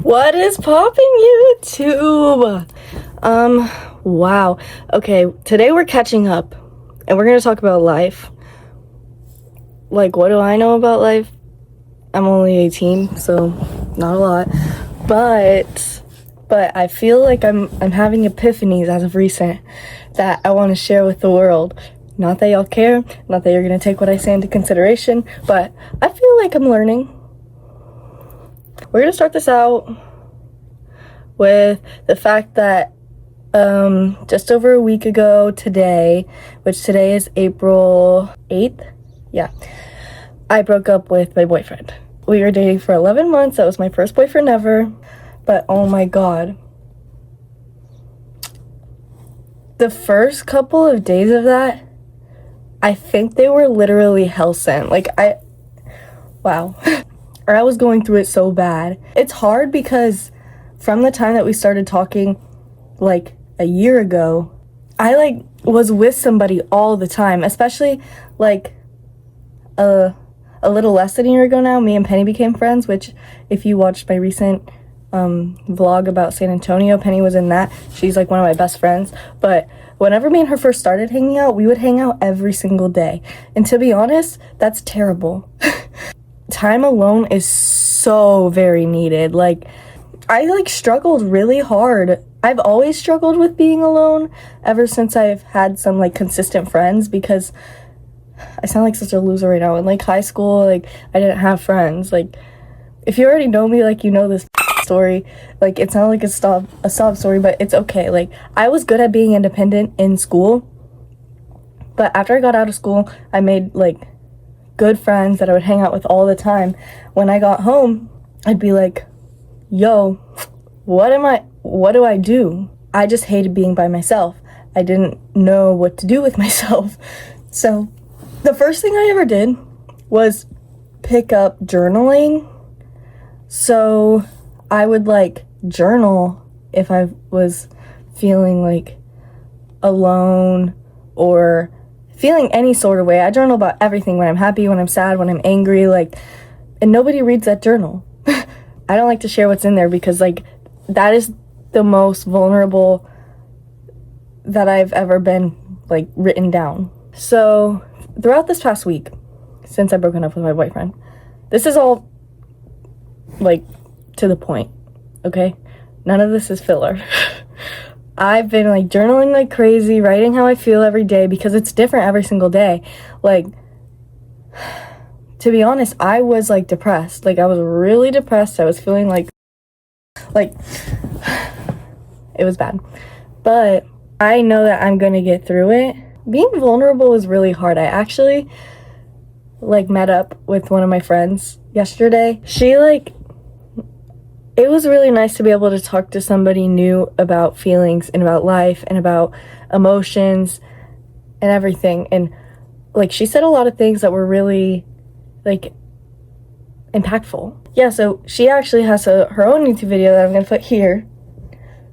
What is popping, YouTube? Wow. Okay, today we're catching up and we're gonna talk about life. Like, what do I know about life? I'm only 18, so not a lot. But I feel like I'm having epiphanies as of recent that I want to share with the world. Not that y'all care, not that you're gonna take what I say into consideration, but I feel like I'm learning. We're gonna start this out with the fact that just over a week ago today, which today is April 8th, yeah, I broke up with my boyfriend. We were dating for 11 months. That was my first boyfriend ever. But oh my god, the first couple of days of that, I think they were literally hell sent. Like, wow. Or I was going through it so bad. It's hard because from the time that we started talking, like a year ago, I was with somebody all the time, especially like a little less than a year ago now. Me and Penny became friends, which if you watched my recent vlog about San Antonio, Penny was in that. She's like one of my best friends. But whenever me and her first started hanging out, we would hang out every single day. And to be honest, that's terrible. Time alone is so very needed. Like, I struggled really hard. I've always struggled with being alone ever since I've had some consistent friends, because I sound like such a loser right now. In high school, I didn't have friends. If you already know me, you know this story. It's not like a sob story, but it's okay. I was good at being independent in school, but after I got out of school, I made good friends that I would hang out with all the time. When I got home, I'd be like, yo, what do I do? I just hated being by myself. I didn't know what to do with myself. So the first thing I ever did was pick up journaling. So I would journal if I was feeling alone or feeling any sort of way. I journal about everything: when I'm happy, when I'm sad, when I'm angry, and nobody reads that journal. I don't like to share what's in there because that is the most vulnerable that I've ever been written down. So throughout this past week, since I've broken up with my boyfriend, this is all to the point, okay? None of this is filler. I've been journaling like crazy, writing how I feel every day, because it's different every single day. To be honest, I was depressed. I was really depressed. I was feeling like it was bad. But I know that I'm gonna get through it. Being vulnerable is really hard. I actually met up with one of my friends yesterday. She it was really nice to be able to talk to somebody new about feelings and about life and about emotions and everything. And she said a lot of things that were really impactful. Yeah, so she actually has her own YouTube video that I'm gonna put here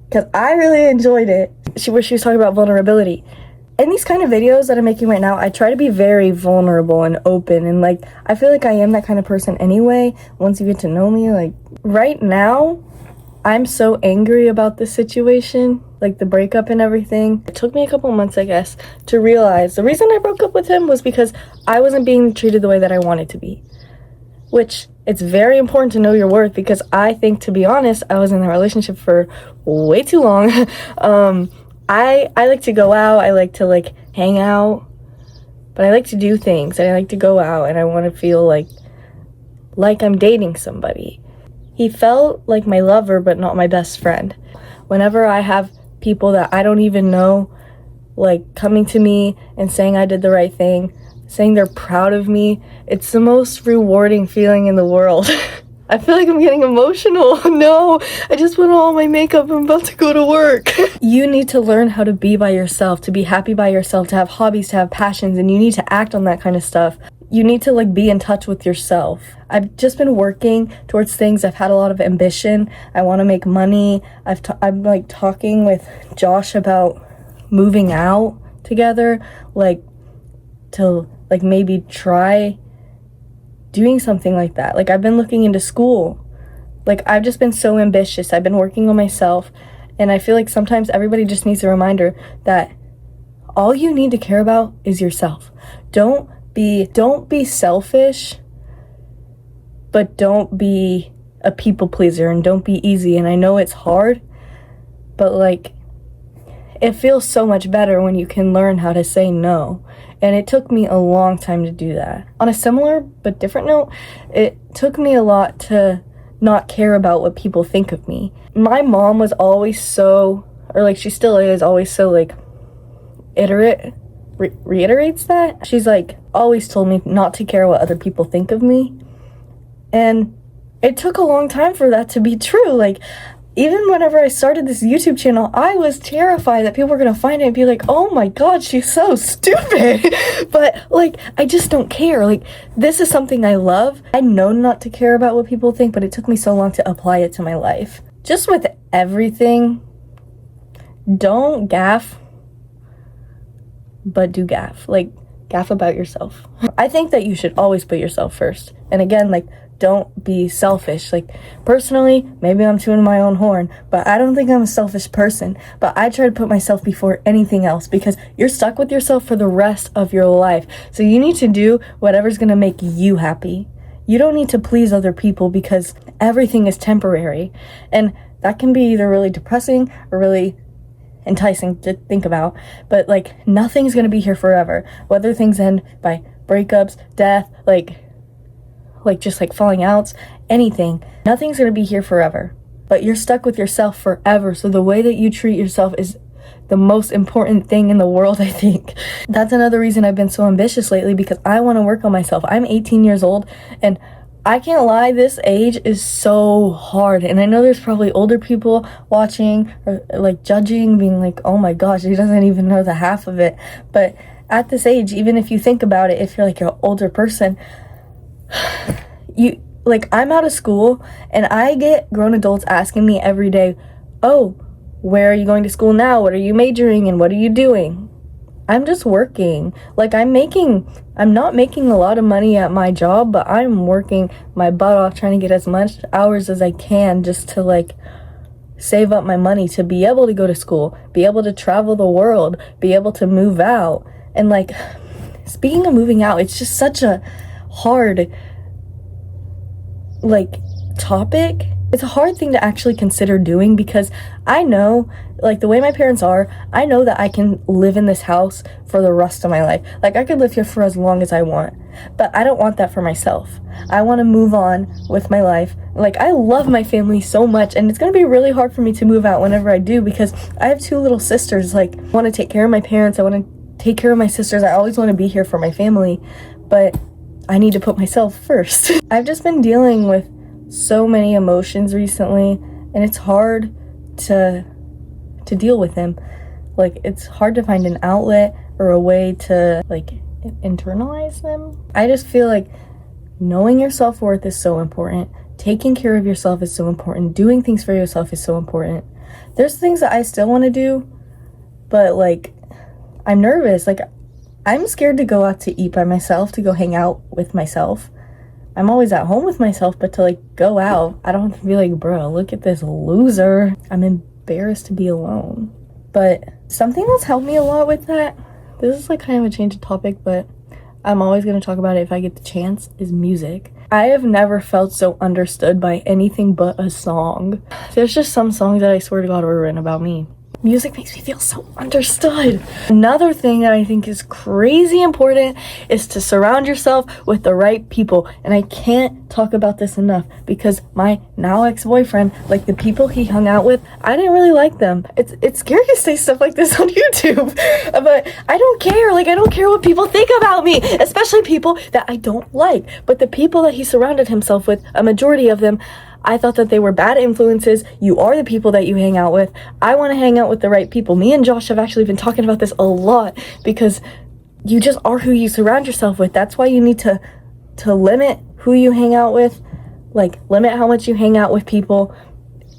because I really enjoyed it. She was talking about vulnerability. In these kind of videos that I'm making right now, I try to be very vulnerable and open, and I feel like I am that kind of person anyway once you get to know me. Right now, I'm so angry about this situation, the breakup and everything. It took me a couple months, I guess, to realize the reason I broke up with him was because I wasn't being treated the way that I wanted to be. Which, it's very important to know your worth, because I think, to be honest, I was in a relationship for way too long. I like to go out, I like to hang out, but I like to do things, and I like to go out, and I want to feel like I'm dating somebody. He felt like my lover, but not my best friend. Whenever I have people that I don't even know coming to me and saying I did the right thing, saying they're proud of me, it's the most rewarding feeling in the world. I feel like I'm getting emotional. No, I just put on all my makeup. I'm about to go to work. You need to learn how to be by yourself, to be happy by yourself, to have hobbies, to have passions, and you need to act on that kind of stuff. You need to be in touch with yourself. I've just been working towards things. I've had a lot of ambition. I want to make money. I'm talking with Josh about moving out together, to maybe try doing something like that. I've been looking into school Like, I've just been so ambitious. I've been working on myself, and I feel like sometimes everybody just needs a reminder that all you need to care about is yourself. Don't be selfish, but don't be a people pleaser, and don't be easy. And I know it's hard, but like, it feels so much better when you can learn how to say no. And it took me a long time to do that. On a similar but different note, it took me a lot to not care about what people think of me. My mom was always so, or like she still is, always so like reiterates that. She's like always told me not to care what other people think of me. And it took a long time for that to be true. Like, even whenever I started this YouTube channel, I was terrified that people were gonna find it and be like, oh my god, she's so stupid. But like, I just don't care. Like, this is something I love. I know not to care about what people think, but it took me so long to apply it to my life. Just with everything, don't gaff, but do gaff. Like, gaff about yourself. I think that you should always put yourself first. And again, like, don't be selfish. Like, personally, maybe I'm tooting my own horn, but I don't think I'm a selfish person. But I try to put myself before anything else, because you're stuck with yourself for the rest of your life. So you need to do whatever's gonna make you happy. You don't need to please other people, because everything is temporary. And that can be either really depressing or really enticing to think about. But like, nothing's gonna be here forever. Whether things end by breakups, death, like just like falling outs, anything. Nothing's gonna be here forever. But you're stuck with yourself forever. So the way that you treat yourself is the most important thing in the world, I think. That's another reason I've been so ambitious lately, because I want to work on myself. I'm 18 years old, and I can't lie, this age is so hard. And I know there's probably older people watching or like judging, being like, oh my gosh, he doesn't even know the half of it. But at this age, even if you think about it, if you're like an older person, I'm out of school and I get grown adults asking me every day, oh, where are you going to school now? What are you majoring in? What are you doing? I'm just working. Like, I'm not making a lot of money at my job, but I'm working my butt off trying to get as much hours as I can just to like save up my money to be able to go to school, be able to travel the world, be able to move out. And like, speaking of moving out, it's just such a hard like topic. It's a hard thing to actually consider doing, because I know, like, the way my parents are, I know that I can live in this house for the rest of my life. Like, I could live here for as long as I want, but I don't want that for myself. I want to move on with my life. Like, I love my family so much, and it's going to be really hard for me to move out whenever I do, because I have 2 little sisters. Like, I want to take care of my parents. I want to take care of my sisters. I always want to be here for my family, but I need to put myself first. I've just been dealing with so many emotions recently, and it's hard to deal with them. Like, it's hard to find an outlet or a way to like internalize them. I just feel like knowing your self-worth is so important. Taking care of yourself is so important. Doing things for yourself is so important. There's things that I still want to do, but like, I'm nervous. Like, I'm scared to go out to eat by myself, to go hang out with myself. I'm always at home with myself, but to like go out, I don't have to be like, bro, look at this loser. I'm embarrassed to be alone. But something that's helped me a lot with that, this is like kind of a change of topic, but I'm always going to talk about it if I get the chance, is music. I have never felt so understood by anything but a song. There's just some songs that I swear to God were written about me. Music makes me feel so understood. Another thing that I think is crazy important is to surround yourself with the right people. And I can't talk about this enough, because my now ex-boyfriend, like, the people he hung out with, I didn't really like them. It's scary to say stuff like this on YouTube, but I don't care. Like, I don't care what people think about me, especially people that I don't like. But the people that he surrounded himself with, a majority of them, I thought that they were bad influences. You are the people that you hang out with. I want to hang out with the right people. Me and Josh have actually been talking about this a lot, because you just are who you surround yourself with. That's why you need to limit who you hang out with, like, limit how much you hang out with people,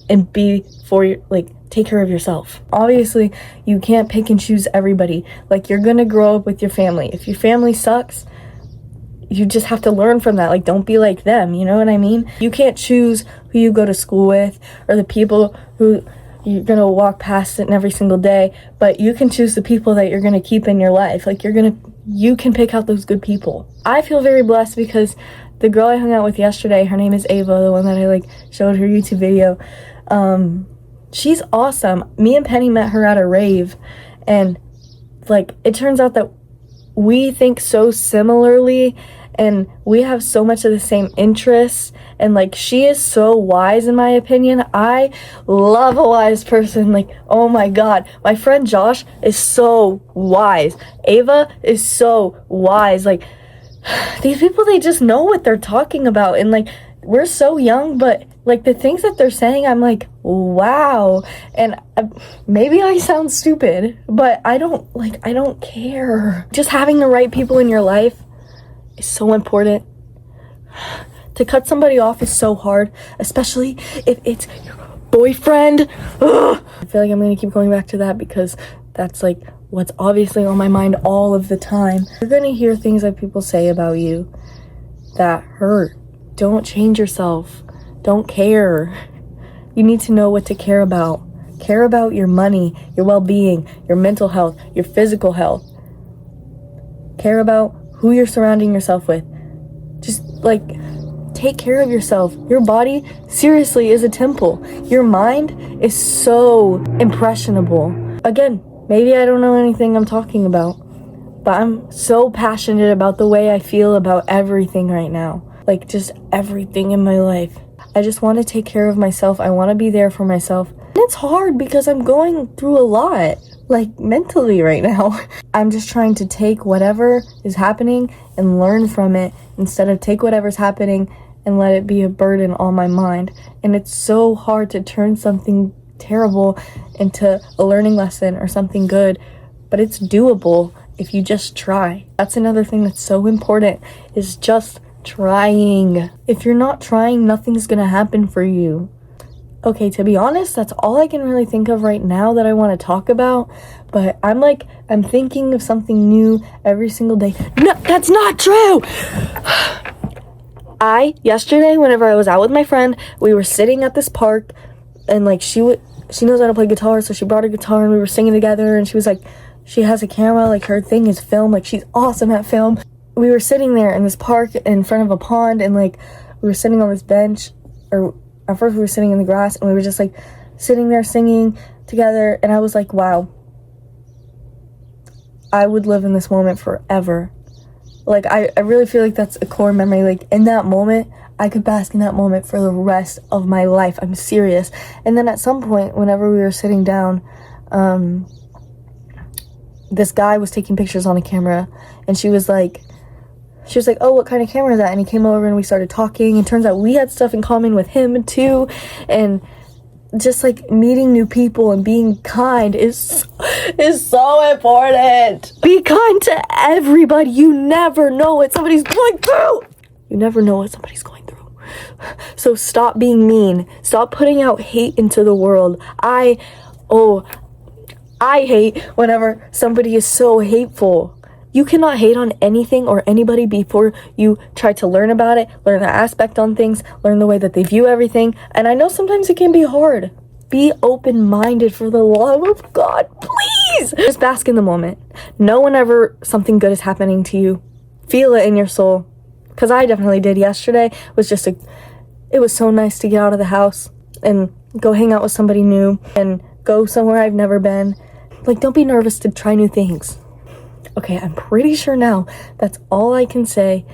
and take care of yourself. Obviously, you can't pick and choose everybody. Like, you're gonna grow up with your family. If your family sucks, you just have to learn from that. Like, don't be like them, you know what I mean? You can't choose who you go to school with or the people who you're gonna walk past it every single day, but you can choose the people that you're gonna keep in your life. Like, you can pick out those good people. I feel very blessed because the girl I hung out with yesterday, her name is Ava, the one that I like showed her YouTube video. She's awesome. Me and Penny met her at a rave, and like, it turns out that we think so similarly and we have so much of the same interests, and like, she is so wise in my opinion. I love a wise person. Like, oh my god, my friend Josh is so wise. Ava is so wise. Like, these people, they just know what they're talking about, and like, we're so young, but like, the things that they're saying, I'm like, wow. And maybe I sound stupid, but I don't care. Just having the right people in your life is so important. To cut somebody off is so hard, especially if it's your boyfriend. Ugh. I feel like I'm gonna keep going back to that because that's like what's obviously on my mind all of the time. You're gonna hear things that people say about you that hurt. Don't change yourself. Don't care. You need to know what to care about. Care about your money, your well-being, your mental health, your physical health. Care about who you're surrounding yourself with. Just like, take care of yourself. Your body, seriously, is a temple. Your mind is so impressionable. Again, maybe I don't know anything I'm talking about, but I'm so passionate about the way I feel about everything right now. Like, just everything in my life. I just want to take care of myself. I want to be there for myself. And it's hard because I'm going through a lot, like, mentally right now. I'm just trying to take whatever is happening and learn from it instead of take whatever's happening and let it be a burden on my mind. And it's so hard to turn something terrible into a learning lesson or something good, but it's doable if you just try. That's another thing that's so important, is just trying. If you're not trying, nothing's gonna happen for you. Okay, to be honest, that's all I can really think of right now that I want to talk about, but I'm thinking of something new every single day. No, that's not true! Yesterday, whenever I was out with my friend, we were sitting at this park, and like, she knows how to play guitar, so she brought a guitar and we were singing together, and she was like, she has a camera, like, her thing is film, like, she's awesome at film. We were sitting there in this park in front of a pond, and like, we were sitting on this bench, or at first we were sitting in the grass, and we were just like sitting there singing together, and I was like, wow, I would live in this moment forever. Like, I really feel like that's a core memory. Like, in that moment, I could bask in that moment for the rest of my life. I'm serious. And then at some point, whenever we were sitting down, this guy was taking pictures on a camera, and she was like, oh, what kind of camera is that? And he came over and we started talking, and turns out we had stuff in common with him too. And just like, meeting new people and being kind is so important. Be kind to everybody. You never know what somebody's going through. You never know what somebody's going through. So stop being mean. Stop putting out hate into the world. I hate whenever somebody is so hateful. You cannot hate on anything or anybody before you try to learn about it, learn the aspect on things, learn the way that they view everything. And I know sometimes it can be hard. Be open-minded, for the love of God, please. Just bask in the moment. Know whenever something good is happening to you. Feel it in your soul. Because I definitely did. Yesterday it was so nice to get out of the house and go hang out with somebody new and go somewhere I've never been. Like, don't be nervous to try new things. Okay, I'm pretty sure now that's all I can say,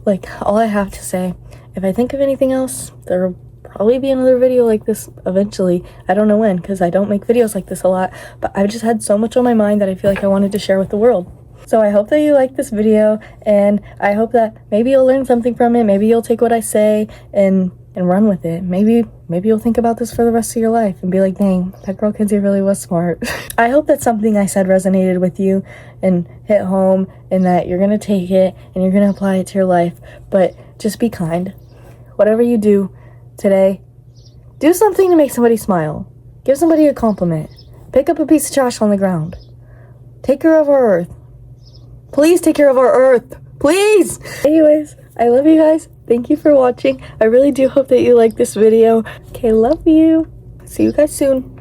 like, all I have to say. If I think of anything else, there'll probably be another video like this eventually. I don't know when, because I don't make videos like this a lot, but I've just had so much on my mind that I feel like I wanted to share with the world. So I hope that you like this video, and I hope that maybe you'll learn something from it. Maybe you'll take what I say and run with it. Maybe you'll think about this for the rest of your life and be like, dang, that girl Kenzie really was smart. I hope that something I said resonated with you and hit home, and that you're gonna take it and you're gonna apply it to your life. But just be kind. Whatever you do today, do something to make somebody smile. Give somebody a compliment. Pick up a piece of trash on the ground. Take care of our earth. Please take care of our earth. Please! Anyways, I love you guys. Thank you for watching. I really do hope that you like this video. Okay, love you. See you guys soon.